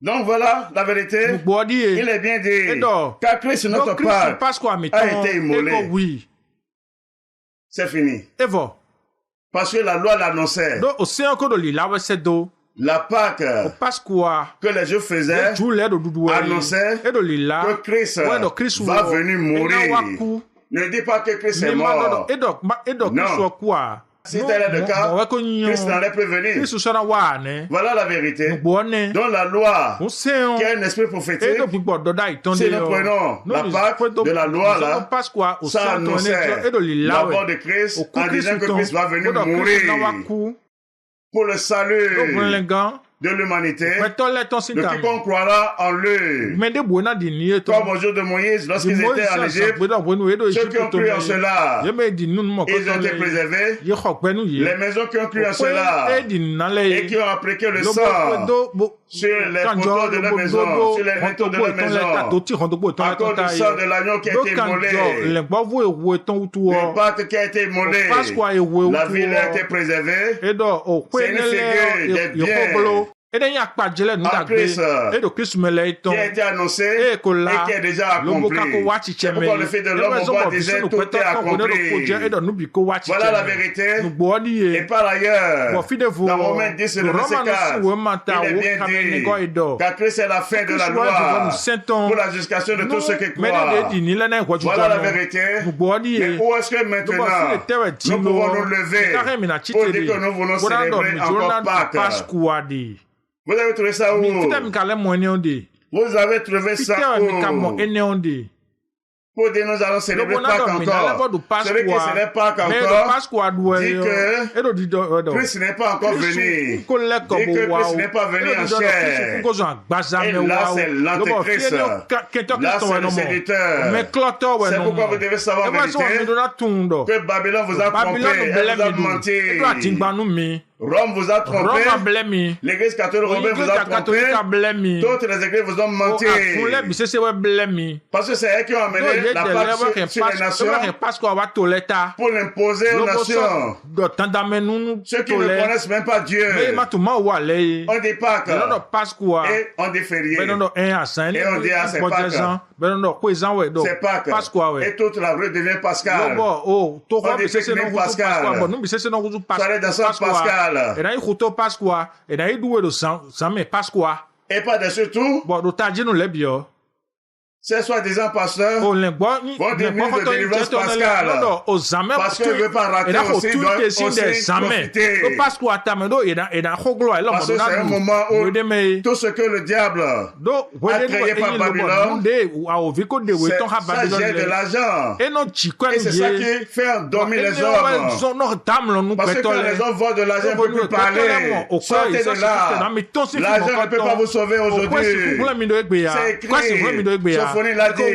Donc voilà la vérité. Il est bien dit. Car Christ, notre Pâque, a été immolé. Oui. C'est fini. Et voilà. Parce que la loi l'annonçait. Donc, au sein de l'île, la Pâque que les Juifs faisaient annonçait que Christ va venir mourir. Ne dis pas que Christ est mort. Non. Si tel est le cas, Christ n'allait plus venir. Voilà la vérité. Dans la loi, qui est un esprit prophétique, si nous prenons la Pâque de la loi, là, ça annonçait la mort de Christ en disant que Christ va venir mourir pour le salut de l'humanité, de quiconque croira en lui. Comme au jour de Moïse, lorsqu'ils étaient en Égypte, ceux qui ont cru en cela, ils ont été préservés. Les maisons qui ont cru en cela et qui ont appliqué le sang sur les poteaux de leur maison, sur les linteaux de leur maison, à cause du sang de l'agneau qui a été immolé, le pâte qui a été immolé, la ville a été préservée. C'est une figure des biens en Christ qui a été annoncé et qui est déjà accompli. C'est pourquoi le fait de l'homme au bois disait tout est accompli. Voilà la vérité. Et par ailleurs, dans Romains 10, le verset 4, il est bien dit car Christ est la fin de la loi pour la justification de tous ceux qui croient. Voilà la vérité. Mais où est-ce que maintenant nous pouvons nous lever pour dire que nous voulons célébrer encore Pâques? Vous avez trouvé ça où? Vous avez trouvé ça où? Pour dire nous allons célébrer Pâques encore. Celui qui ne célèbre Pâques encore dit que Christ n'est pas encore venu. Dit que Christ n'est pas venu en chair. Et là c'est l'antéchrist. Là c'est le séducteur. C'est pourquoi vous devez savoir la vérité que Babylone vous a trompé. Elle vous a menti. Rome vous a trompé. L'église catholique romaine vous a trompé. Toutes les églises vous ont menti. Parce que c'est eux qui ont amené la Pâque sur les nations pour l'imposer aux nations. Ceux qui ne connaissent même pas Dieu. On dit Pâques et on dit férié. Et on dit c'est Pâques. C'est Pâques. Et toute la rue devient Pascal. On dit pique-nique Pascal. Soirée dansante Pascal. Et pas de surtout, ces soi-disant pasteurs vont dire de délivrance Pascal. Parce qu'ils ne veulent pas rater aussi, doivent aussi profiter. Parce que c'est un moment où tout ce que le diable a créé par Babylone, ça gère de l'argent. Et c'est ça qui fait endormir les hommes. Parce que quand les hommes voient de l'argent, ils ne peuvent plus parler. Sortez de là. L'argent ne peut pas vous sauver aujourd'hui. C'est écrit. Sophonie l'a dit, ni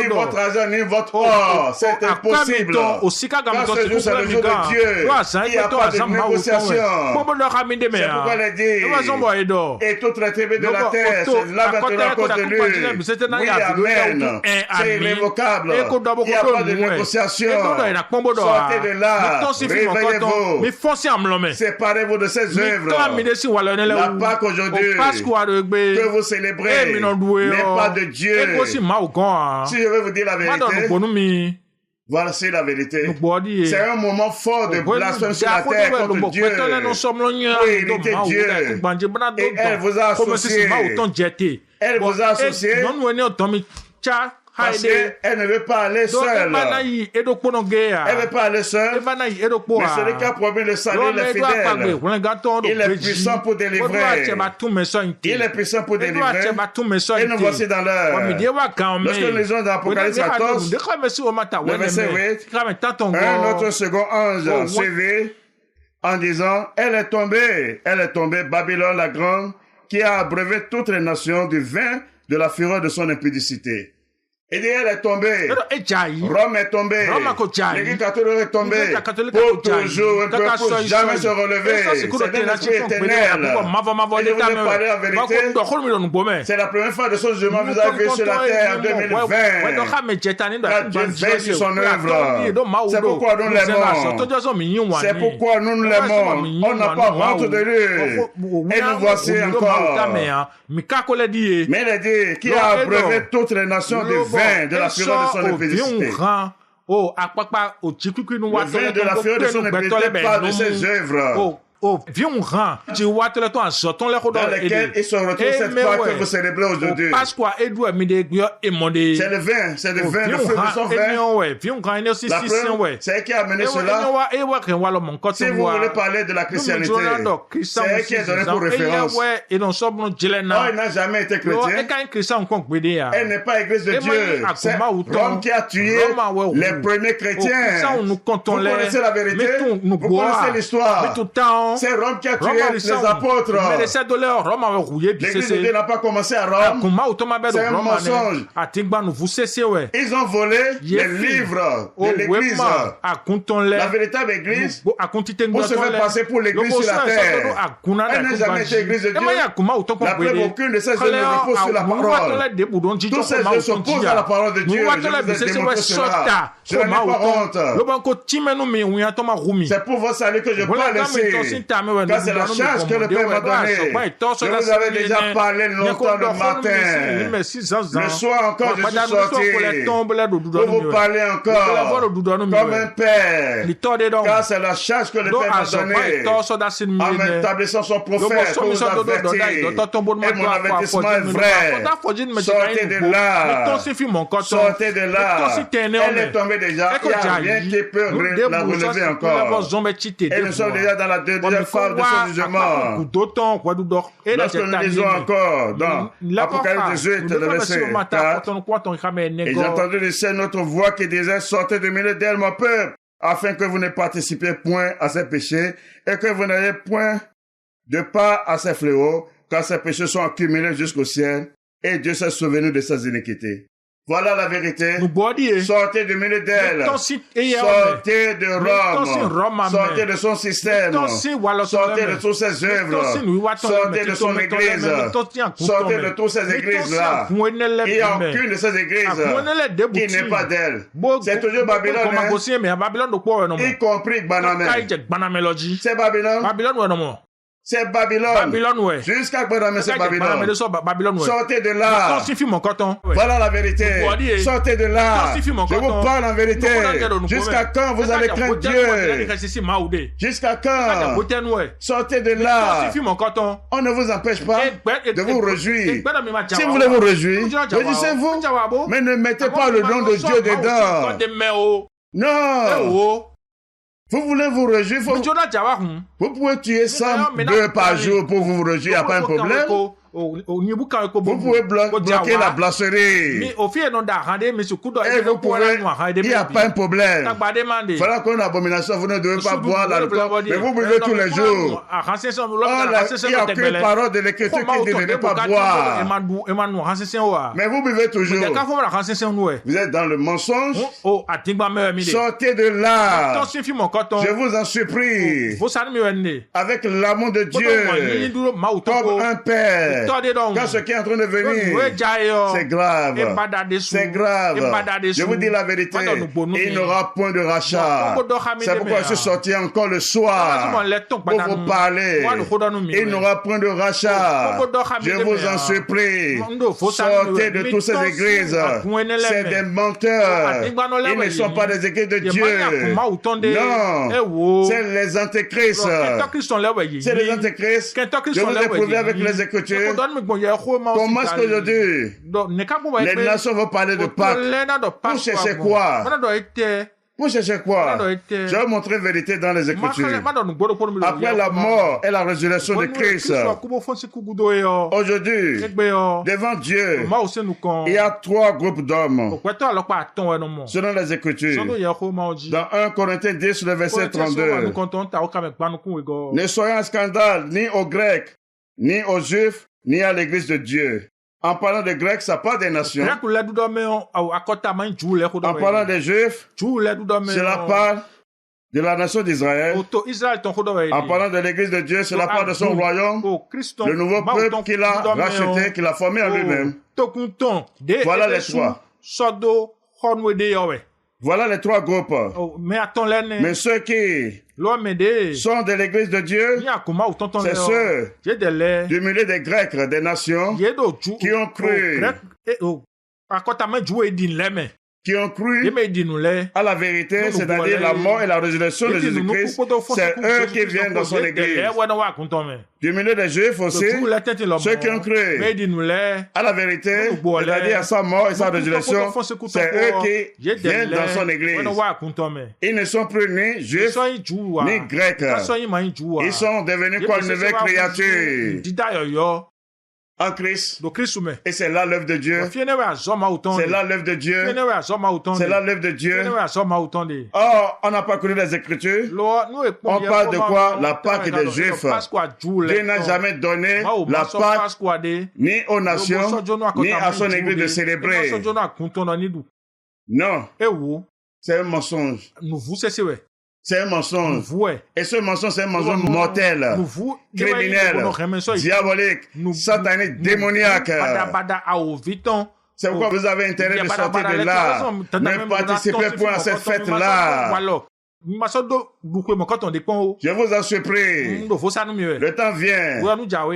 votre argent, ni votre or, c'est impossible. Car ce jour, c'est le jour de Dieu. Il n'y a pas de négociation. C'est pourquoi il a dit, et toute la tribu de la terre, c'est là maintenant à cause de lui. Oui, amen. C'est irrévocable. Il n'y a pas de négociation. Sortez de là. Réveillez-vous. Séparez-vous de ces œuvres. La Pâque aujourd'hui, que vous célébrez, n'est pas de Dieu. Si je veux vous dire la vérité, voilà, c'est la vérité. C'est un moment fort de blasphème sur la terre contre Dieu. Pour irriter Dieu. Et elle vous a associé. Elle vous a associé. Parce qu'elle ne veut pas aller seule. Elle ne veut pas aller seule. Mais celui qui a promis le salut, il est fidèle. Il est puissant pour délivrer. Il est puissant pour délivrer. Et nous voici dans l'heure. Lorsque nous lisons dans Apocalypse 14, le verset 8, un autre second ange suivit en disant, elle est tombée, Babylone la grande, qui a abreuvé toutes les nations du vin de la fureur de son impudicité. Et elle est tombée. Ejayi. Rome est tombée. L'Église catholique est tombée. Pour toujours, elle ne peut jamais se relever. C'est un esprit éternel. Et je vous ai parlé en vérité. C'est la première fois de son jugement vous avez vu sur la terre en 2020. Quand Dieu veille sur son œuvre. C'est pourquoi nous l'aimons. C'est pourquoi nous l'aimons. On n'a pas honte de lui. Et nous voici encore. Mais il a dit qui a abreuvé toutes les nations du vin de la fureur de son impédicité. Le vin de la fureur de son impédicité parle de ses œuvres. Dans lesquels ils sont retrouvés cette Pâque que vous célébrez aujourd'hui. C'est le vin de feu de son vin. La preuve, c'est elle qui a amené cela. Si vous voulez parler de la christianité, c'est elle qui est donnée pour référence. Oh, il n'a jamais été chrétien. Elle n'est pas église de Dieu. C'est Rome qui a tué les premiers chrétiens. Vous connaissez la vérité? Vous connaissez l'histoire? C'est Rome qui a tué les apôtres. L'église de Dieu n'a pas commencé à Rome. C'est un mensonge. Ils ont volé les livres de l'église. La véritable église, pour se faire passer pour l'église sur la terre. Elle n'a jamais été église de Dieu. La preuve, aucune de ces œuvres ne repose sur la parole. Tous ces œuvres s'opposent à la parole de Dieu. Je vous ai démontré cela. Je n'en ai pas honte. C'est pour votre salut que je parle ici. Car c'est la charge que le Père m'a donnée. Je vous avais déjà parlé longtemps le matin. Le soir encore, je suis sorti pour vous parler encore comme un père. Car c'est la charge que le Père m'a donnée en m'établissant son prophète pour vous avertir. Et mon avertissement est vrai. Sortez de là. Sortez de là. Elle est tombée déjà. Il n'y a rien qui peut la relever encore. Et nous sommes déjà dans la deuxième phase de son jugement. Lorsque nous lisons encore dans l'Apocalypse 18, le verset 4, et j'ai entendu le Seigneur notre voix qui disait, sortez du milieu d'elle, mon peuple, afin que vous ne participiez point à ses péchés et que vous n'ayez point de part à ses fléaux, car ses péchés sont accumulés jusqu'au ciel et Dieu s'est souvenu de ses iniquités. Voilà la vérité. Sortez du milieu d'elle. Sortez de Rome. Sortez de son système. Sortez de toutes ses œuvres. Sortez de son église. Sortez de toutes ces églises-là. Il n'y a aucune de ces églises qui n'est pas d'elle. C'est toujours Babylone, y compris Banamel. C'est Babylone. C'est Babylone. Jusqu'à Babylone, c'est Babylone. Sortez de là. Voilà la vérité. Sortez de là. Je vous parle en vérité. Jusqu'à quand vous allez craindre Dieu? Jusqu'à quand? Sortez de là. On ne vous empêche pas de vous réjouir. Si vous voulez vous réjouir, réjouissez-vous. Mais ne mettez pas le nom de Dieu dedans. Non. Vous voulez vous réjouir, vous pouvez tuer 100 bœufs par jour pour vous réjouir, il n'y a pas un problème. Vous pouvez bloquer la brasserie. Et vous pouvez, il n'y a pas un problème. Voilà qu'une abomination, vous ne devez pas boire l'alcool, mais vous buvez tous les jours. Il n'y a aucune parole de l'écriture qui dit de ne pas boire. Mais vous buvez toujours. Vous êtes dans le mensonge. Sortez de là. Je vous en supplie. Avec l'amour de Dieu. Comme un père. Quand ce qui est en train de venir, c'est grave. C'est grave. Je vous dis la vérité. Il n'y aura point de rachat. C'est pourquoi je suis sorti encore le soir pour vous parler. Il n'y aura point de rachat. Je vous en supplie. Sortez de toutes ces églises. C'est des menteurs. Ils ne sont pas des églises de Dieu. Non. C'est les antéchrists. C'est les antéchrists. Je vous ai prouvé avec les Écritures. Comment est-ce qu'aujourd'hui, les nations vont parler de Pâques? Vous cherchez quoi? Vous cherchez quoi? Je vais vous montrer la vérité dans les Écritures. Après la mort et la résurrection de Christ, aujourd'hui, devant Dieu, il y a 3 groupes d'hommes. Selon les Écritures, dans 1 Corinthiens 10, le verset 32, ne soyons un scandale ni aux Grecs, ni aux Juifs, ni à l'Église de Dieu. En parlant de Grecs, ça parle des nations. Grec le du dome au akota man ju le ko En parlant des Juifs, ju le du dome cela parle de la nation d'Israël. auto Israël ton ko do En parlant de l'église de Dieu, cela parle de son royaume, le nouveau peuple qu'il a racheté, qu'il a formé en lui-même. Voilà les trois. Sodo honwede yowe. Voilà les trois groupes. Mais attends l'année. Mais ceux qui sont de l'église de Dieu, c'est ceux du milieu des Grecs, des nations, qui ont cru, qui ont cru à la vérité, c'est-à-dire la mort et la résurrection de Jésus-Christ. C'est eux qui viennent dans son église. Du milieu des Juifs aussi, ceux qui ont cru à la vérité, c'est-à-dire à sa mort et sa résurrection, c'est eux qui viennent dans son église. Ils ne sont plus ni juifs, ni grecs. Ils sont devenus comme une nouvelle créature en Christ. Et c'est là l'œuvre de Dieu. C'est là l'œuvre de Dieu. C'est là l'œuvre de Dieu. Or, on n'a pas connu les Écritures. On parle de quoi? La Pâque des Juifs. Dieu n'a jamais donné la Pâque ni aux nations, ni à son Église de célébrer. Non. C'est un mensonge. C'est un mensonge. Et ce mensonge, c'est un mensonge mortel, criminel, diabolique, satanique, démoniaque. C'est pourquoi vous avez intérêt de sortir de là. Ne participez point à cette fête-là. Je vous en supplie. Le temps vient.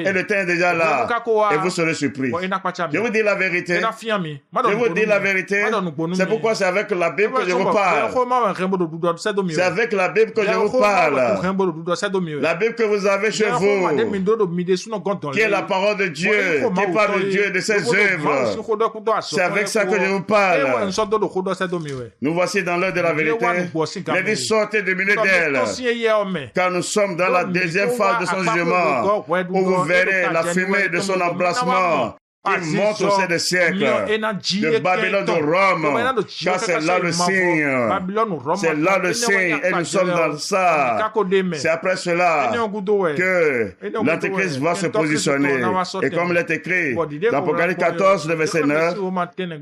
Et le temps est déjà là. Et vous serez surpris. Je vous dis la vérité. Je vous dis la vérité. C'est pourquoi c'est avec la Bible que je vous parle. C'est avec la Bible que je vous parle. La Bible que vous avez chez vous, qui est la parole de Dieu, qui parle de Dieu et de ses œuvres. C'est avec ça que je vous parle. Nous voici dans l'heure de la vérité. Les sortez du milieu d'elle, car nous sommes dans la deuxième phase de son jugement, où vous verrez la fumée de son embrassement qui monte au sein des siècles, de Babylone de Rome, car c'est là le signe, c'est là le signe, et nous sommes dans ça. C'est après cela que l'Antéchrist va se positionner. Et comme il est écrit dans Apocalypse 14, le verset 9,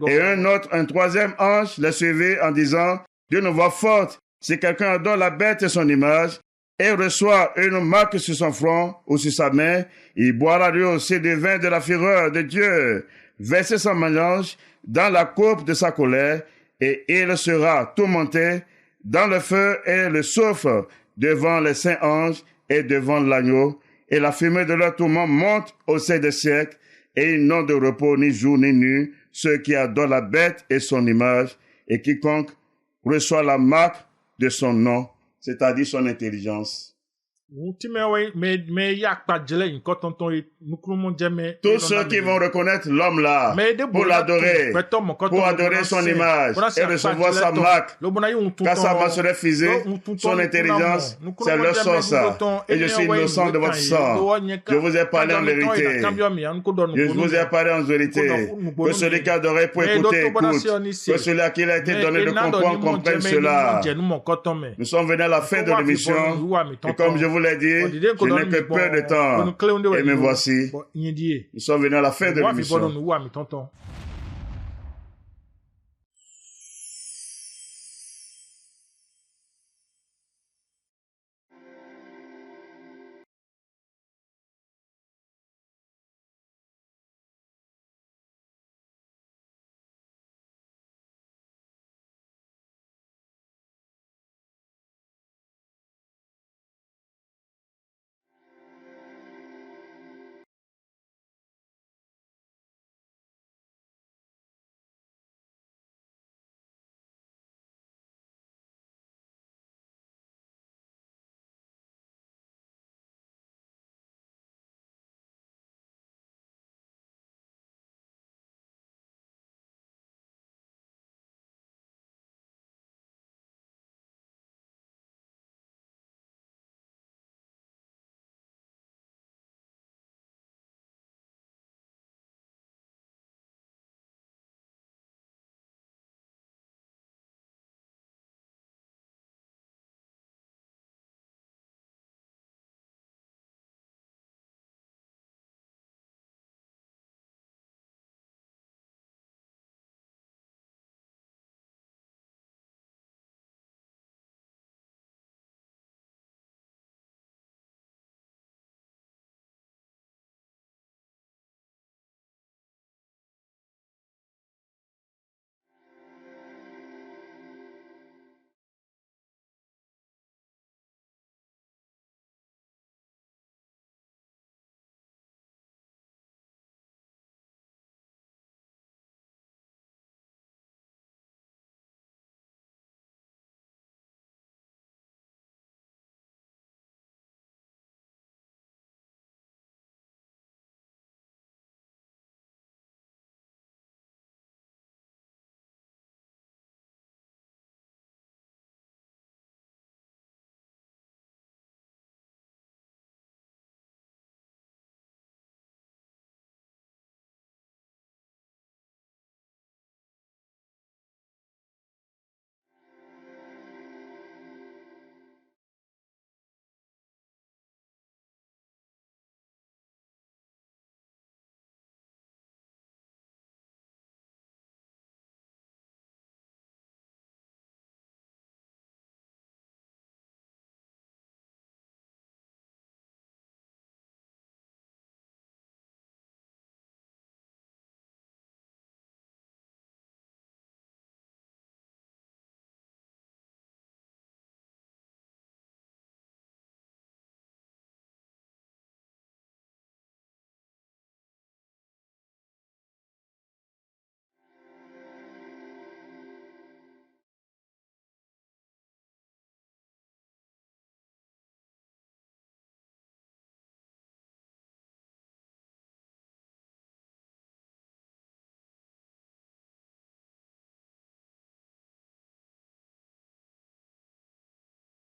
et un troisième ange l'a suivi en disant, d'une voix forte, si quelqu'un adore la bête et son image, et reçoit une marque sur son front ou sur sa main, il boira lui aussi du vin de la fureur de Dieu, versé sans mélange dans la coupe de sa colère, et il sera tourmenté dans le feu et le soufre devant les saints anges et devant l'agneau, et la fumée de leur tourment monte au sein des siècles, et ils n'ont de repos ni jour ni nuit, ceux qui adorent la bête et son image, et quiconque reçoit la marque de son nom, c'est-à-dire son intelligence. Tous ceux qui vont reconnaître l'homme là, pour l'adorer, pour adorer son image et recevoir sa marque, car sa marque serait physique, son intelligence, c'est leur source. Et je suis innocent de votre sang. Je vous ai parlé en vérité. Je vous ai parlé en vérité. Que celui qui adorait pour écouter, écoute. Que celui à qui il a été donné de comprendre, comprenne cela. Nous sommes venus à la fin de l'émission. Et comme je vous l'ai dit, je n'ai que peu de temps. Et me voici. Nous sommes venus à la fin de l'émission.